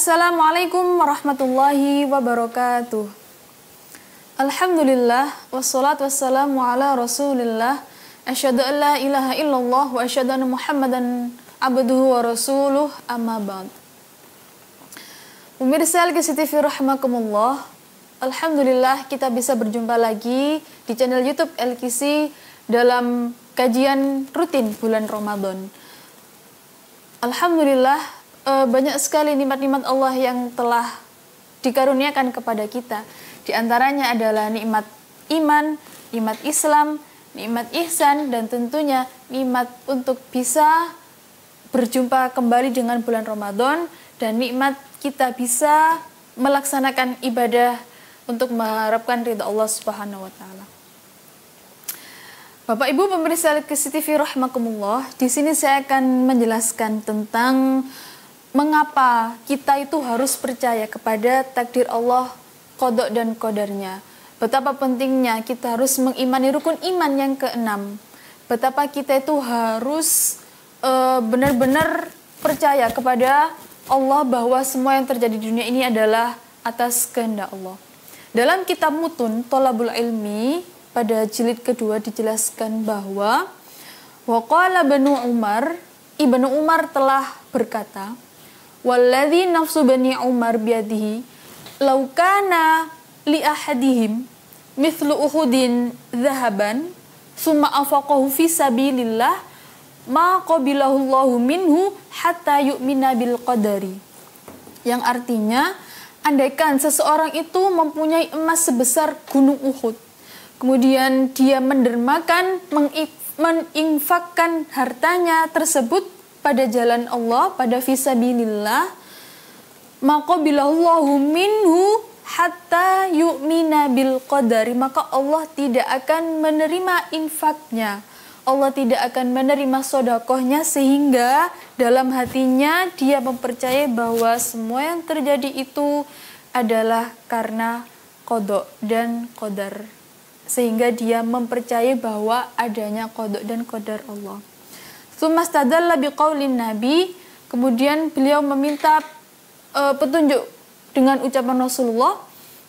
Assalamualaikum warahmatullahi wabarakatuh. Alhamdulillah wassalatu wassalamu ala Rasulillah. Asyhadu an la ilaha illallah wa asyhadu anna Muhammadan abduhu wa rasuluh, amma ba'd. Pemirsa LKC TV rahimakumullah. Alhamdulillah kita bisa berjumpa lagi di channel YouTube LKC dalam kajian rutin bulan Ramadan. Alhamdulillah banyak sekali nikmat-nikmat Allah yang telah dikaruniakan kepada kita. Di antaranya adalah nikmat iman, nikmat Islam, nikmat ihsan, dan tentunya nikmat untuk bisa berjumpa kembali dengan bulan Ramadan, dan nikmat kita bisa melaksanakan ibadah untuk mengharapkan ridha Allah Subhanahu wa taala. Bapak Ibu pemirsa LKC TV rahimakumullah, di sini saya akan menjelaskan tentang mengapa kita itu harus percaya kepada takdir Allah, qada dan qadarnya. Betapa pentingnya kita harus mengimani rukun iman yang keenam. Betapa kita itu harus benar-benar percaya kepada Allah bahwa semua yang terjadi di dunia ini adalah atas kehendak Allah. Dalam kitab Mutun Thalabul Ilmi pada jilid kedua dijelaskan bahwa waqala Ibnu Umar telah berkata, walladzi nafsu bani Umar biyadihi law kana li ahadihim mithlu uhudin dhahaban summa anfaqahu fi sabilillah ma qabilahu Allahu minhu hatta yu'mina bil qadari. Yang artinya, andaikan seseorang itu mempunyai emas sebesar gunung Uhud, kemudian dia mendermakan, menginfakkan hartanya tersebut pada jalan Allah, pada fisabilillah, maka bilahullahu minhu hatta yu'mina bil qadari, maka Allah tidak akan menerima infaknya, Allah tidak akan menerima sedekahnya, sehingga dalam hatinya dia mempercayai bahwa semua yang terjadi itu adalah karena qada dan qadar, sehingga dia mempercayai bahwa adanya qada dan qadar Allah. Tsumastadalla biqaulin Nabi, kemudian beliau meminta petunjuk dengan ucapan Rasulullah,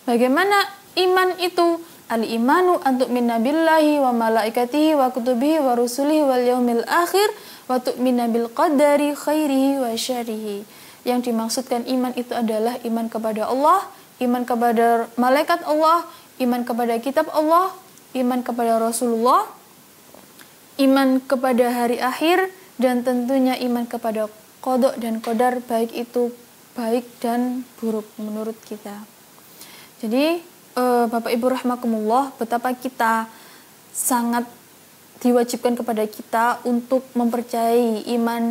bagaimana iman itu? Al-imanu antu'mina billahi wa malaikatihi wa kutubihi wa rusulihi wal yaumil akhir wa tu'mina bil qadari khairihi wa syarrihi. Yang dimaksudkan iman itu adalah iman kepada Allah, iman kepada malaikat Allah, iman kepada kitab Allah, iman kepada Rasulullah, iman kepada hari akhir, dan tentunya iman kepada qada dan qadar, baik itu baik dan buruk menurut kita. Jadi Bapak Ibu rahimakumullah, betapa kita sangat diwajibkan kepada kita untuk mempercayai iman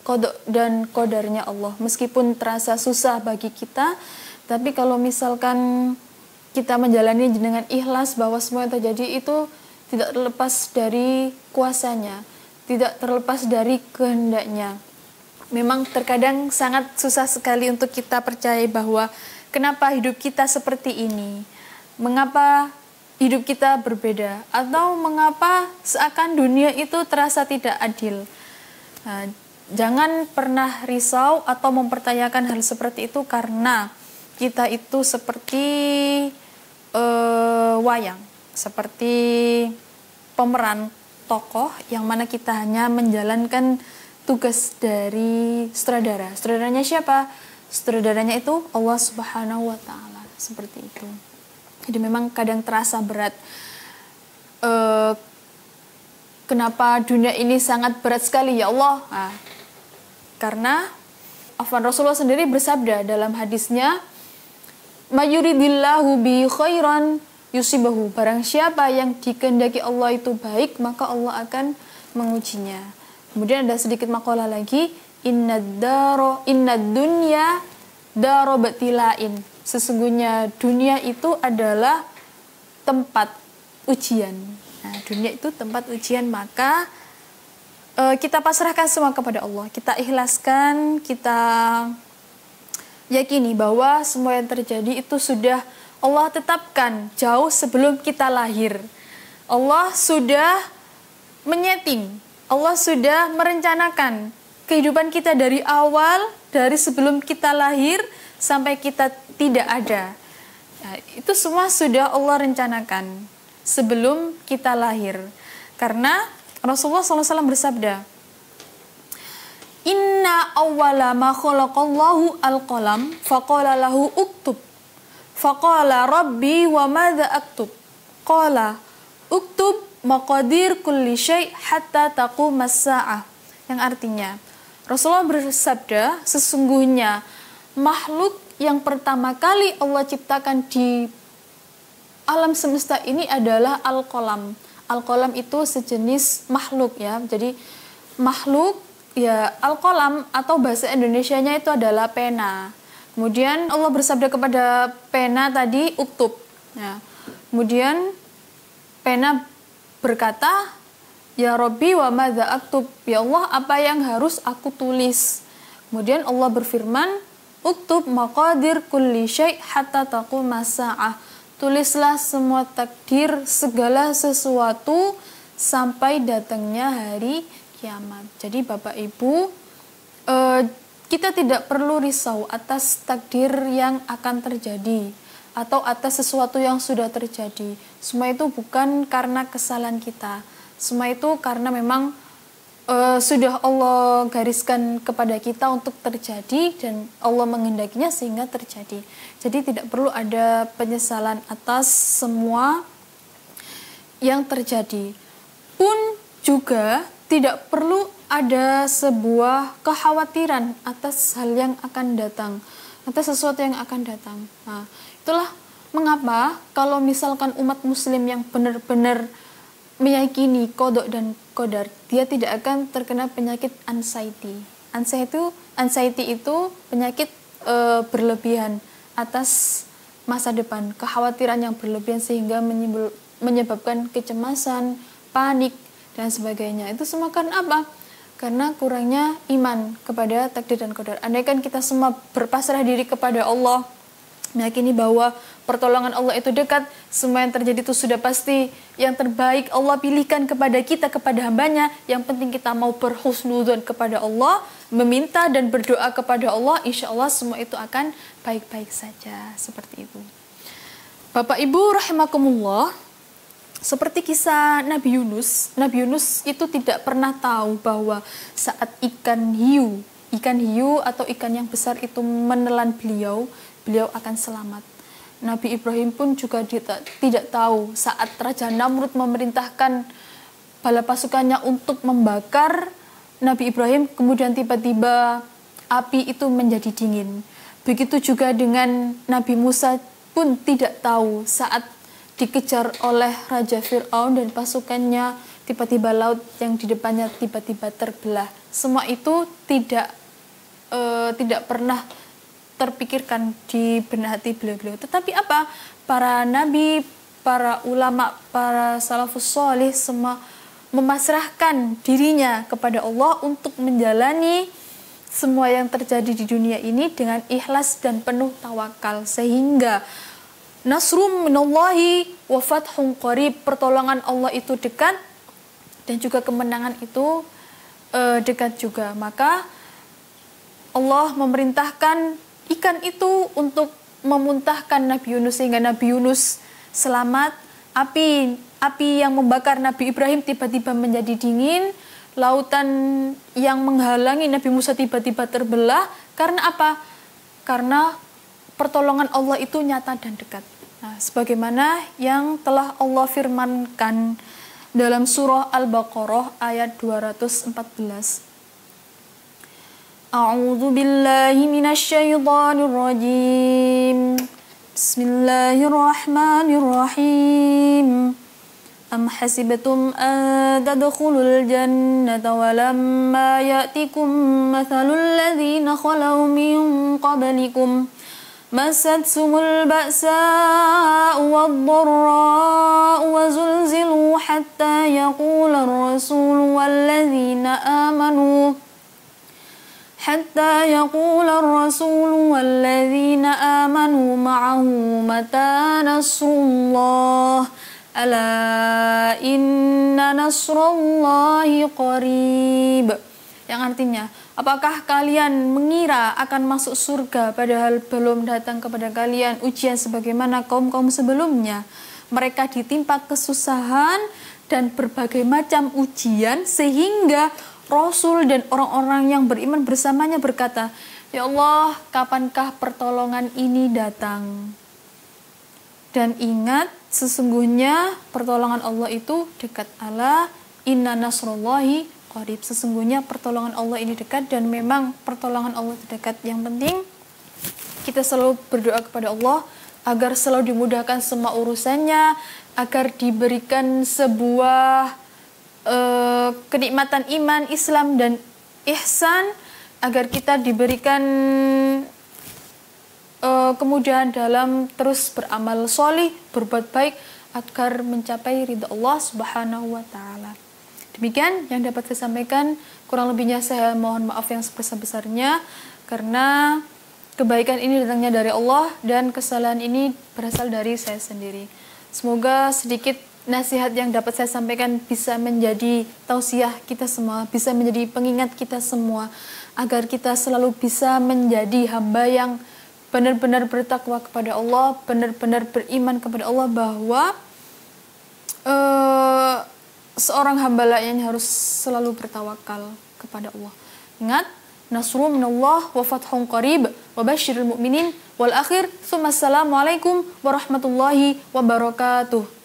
qada dan qadarnya Allah. Meskipun terasa susah bagi kita, tapi kalau misalkan kita menjalani dengan ikhlas bahwa semua yang terjadi itu tidak terlepas dari kuasanya, tidak terlepas dari kehendaknya. Memang terkadang sangat susah sekali untuk kita percaya bahwa kenapa hidup kita seperti ini, mengapa hidup kita berbeda, atau mengapa seakan dunia itu terasa tidak adil. Nah, jangan pernah risau atau mempertanyakan hal seperti itu, karena kita itu seperti wayang, seperti pemeran tokoh yang mana kita hanya menjalankan tugas dari sutradara. Sutradaranya siapa? Sutradaranya itu Allah Subhanahu wa taala, seperti itu. Jadi memang kadang terasa berat. Kenapa dunia ini sangat berat sekali ya Allah? Nah, karena Rasulullah sendiri bersabda dalam hadisnya, mayuridillahu bi khairan yusibahu, barang siapa yang dikehendaki Allah itu baik, maka Allah akan mengujinya. Kemudian ada sedikit makalah lagi, innad dunya daro batilain, sesungguhnya dunia itu adalah tempat ujian. Nah, dunia itu tempat ujian, maka kita pasrahkan semua kepada Allah, kita ikhlaskan, kita yakini bahwa semua yang terjadi itu sudah Allah tetapkan jauh sebelum kita lahir. Allah sudah menyeting, Allah sudah merencanakan kehidupan kita dari awal dari sebelum kita lahir sampai kita tidak ada. Nah, itu semua sudah Allah rencanakan sebelum kita lahir. Karena Rasulullah SAW bersabda, Inna awwala ma khalaqallahu al-qalam faqala lahu uktub. Faqala rabbi wa madza aktub. Qala uktub maqadir kulli syai' hatta taqumas sa'ah. Yang artinya, Rasulullah bersabda, sesungguhnya makhluk yang pertama kali Allah ciptakan di alam semesta ini adalah al-qalam. Al-qalam itu sejenis makhluk ya. Jadi makhluk ya al-qalam atau bahasa Indonesianya itu adalah pena. Kemudian Allah bersabda kepada pena tadi uktub. Ya. Kemudian pena berkata, Ya Rabbi wa madza aktub. Ya Allah, apa yang harus aku tulis? Kemudian Allah berfirman, Uktub maqadir kulli syai' hatta taqumas sa'ah. Tulislah semua takdir segala sesuatu sampai datangnya hari kiamat. Jadi Bapak Ibu, kita tidak perlu risau atas takdir yang akan terjadi atau atas sesuatu yang sudah terjadi. Semua itu bukan karena kesalahan kita. Semua itu karena memang sudah Allah gariskan kepada kita untuk terjadi dan Allah menghendakinya sehingga terjadi. Jadi tidak perlu ada penyesalan atas semua yang terjadi. Pun juga tidak perlu ada sebuah kekhawatiran atas hal yang akan datang, atas sesuatu yang akan datang. Nah, itulah mengapa kalau misalkan umat muslim yang benar-benar meyakini qada dan qadar, dia tidak akan terkena penyakit anxiety. Anxiety itu penyakit berlebihan atas masa depan, kekhawatiran yang berlebihan sehingga menyebabkan kecemasan, panik dan sebagainya. Itu semua karena apa? Karena kurangnya iman kepada takdir dan qadar. Andaikan kita semua berpasrah diri kepada Allah, meyakini bahwa pertolongan Allah itu dekat, semua yang terjadi itu sudah pasti yang terbaik Allah pilihkan kepada kita, kepada hambanya. Yang penting kita mau berhusnudzon kepada Allah, meminta dan berdoa kepada Allah, insya Allah semua itu akan baik-baik saja. Seperti itu. Bapak Ibu rahimakumullah, seperti kisah Nabi Yunus. Nabi Yunus itu tidak pernah tahu bahwa saat ikan hiu atau ikan yang besar itu menelan beliau akan selamat. Nabi Ibrahim pun juga tidak tahu saat Raja Namrud memerintahkan bala pasukannya untuk membakar Nabi Ibrahim, kemudian tiba-tiba api itu menjadi dingin. Begitu juga dengan Nabi Musa pun tidak tahu saat dikejar oleh Raja Fir'aun dan pasukannya, tiba-tiba laut yang di depannya tiba-tiba terbelah. Semua itu tidak pernah terpikirkan di benak hati beliau-beliau. Tetapi apa? Para nabi, para ulama, para salafus sholih semua memasrahkan dirinya kepada Allah untuk menjalani semua yang terjadi di dunia ini dengan ikhlas dan penuh tawakal, sehingga nasrum minallahi wa fathun qarib, pertolongan Allah itu dekat dan juga kemenangan itu dekat juga. Maka Allah memerintahkan ikan itu untuk memuntahkan Nabi Yunus sehingga Nabi Yunus selamat. Api yang membakar Nabi Ibrahim tiba-tiba menjadi dingin. Lautan yang menghalangi Nabi Musa tiba-tiba terbelah. Karena apa? Karena pertolongan Allah itu nyata dan dekat. Nah, sebagaimana yang telah Allah firmankan dalam surah Al-Baqarah ayat 214. A'udzu billahi minasy syaithanir rajim. Bismillahirrahmanirrahim. Am hasibtum an tadkhulul jannata wa lamma ya'tikum mathalul ladzina khalau min qablikum massatuhumul ba'sa'u wad-dharra'u wa zulzilu hatta yaqula ar-rasulu wal ladzina amanu حتى يقول الرسول والذين آمنوا معه متى نصر الله ألا إن نصر الله قريب. yang artinya, apakah kalian mengira akan masuk surga padahal belum datang kepada kalian ujian sebagaimana kaum-kaum sebelumnya? Mereka ditimpa kesusahan dan berbagai macam ujian sehingga Rasul dan orang-orang yang beriman bersamanya berkata, "Ya Allah, kapankah pertolongan ini datang?" Dan ingat, sesungguhnya pertolongan Allah itu dekat. Ala inna nasrullahi qarib. Sesungguhnya pertolongan Allah ini dekat, dan memang pertolongan Allah itu dekat. Yang penting kita selalu berdoa kepada Allah agar selalu dimudahkan semua urusannya, agar diberikan sebuah kenikmatan iman, Islam dan ihsan, agar kita diberikan kemudahan dalam terus beramal solih, berbuat baik agar mencapai ridha Allah Subhanahu wa taala. Demikian yang dapat saya sampaikan, kurang lebihnya saya mohon maaf yang sebesar-besarnya karena kebaikan ini datangnya dari Allah dan kesalahan ini berasal dari saya sendiri. Semoga sedikit nasihat yang dapat saya sampaikan bisa menjadi tausiah kita semua, bisa menjadi pengingat kita semua agar kita selalu bisa menjadi hamba yang benar-benar bertakwa kepada Allah, benar-benar beriman kepada Allah bahwa seorang hamba lainnya harus selalu bertawakal kepada Allah. Ingat, nasrun minallah wa fathun qarib wa basyiril mu'minin wal akhir. Assalamualaikum warahmatullahi wabarakatuh.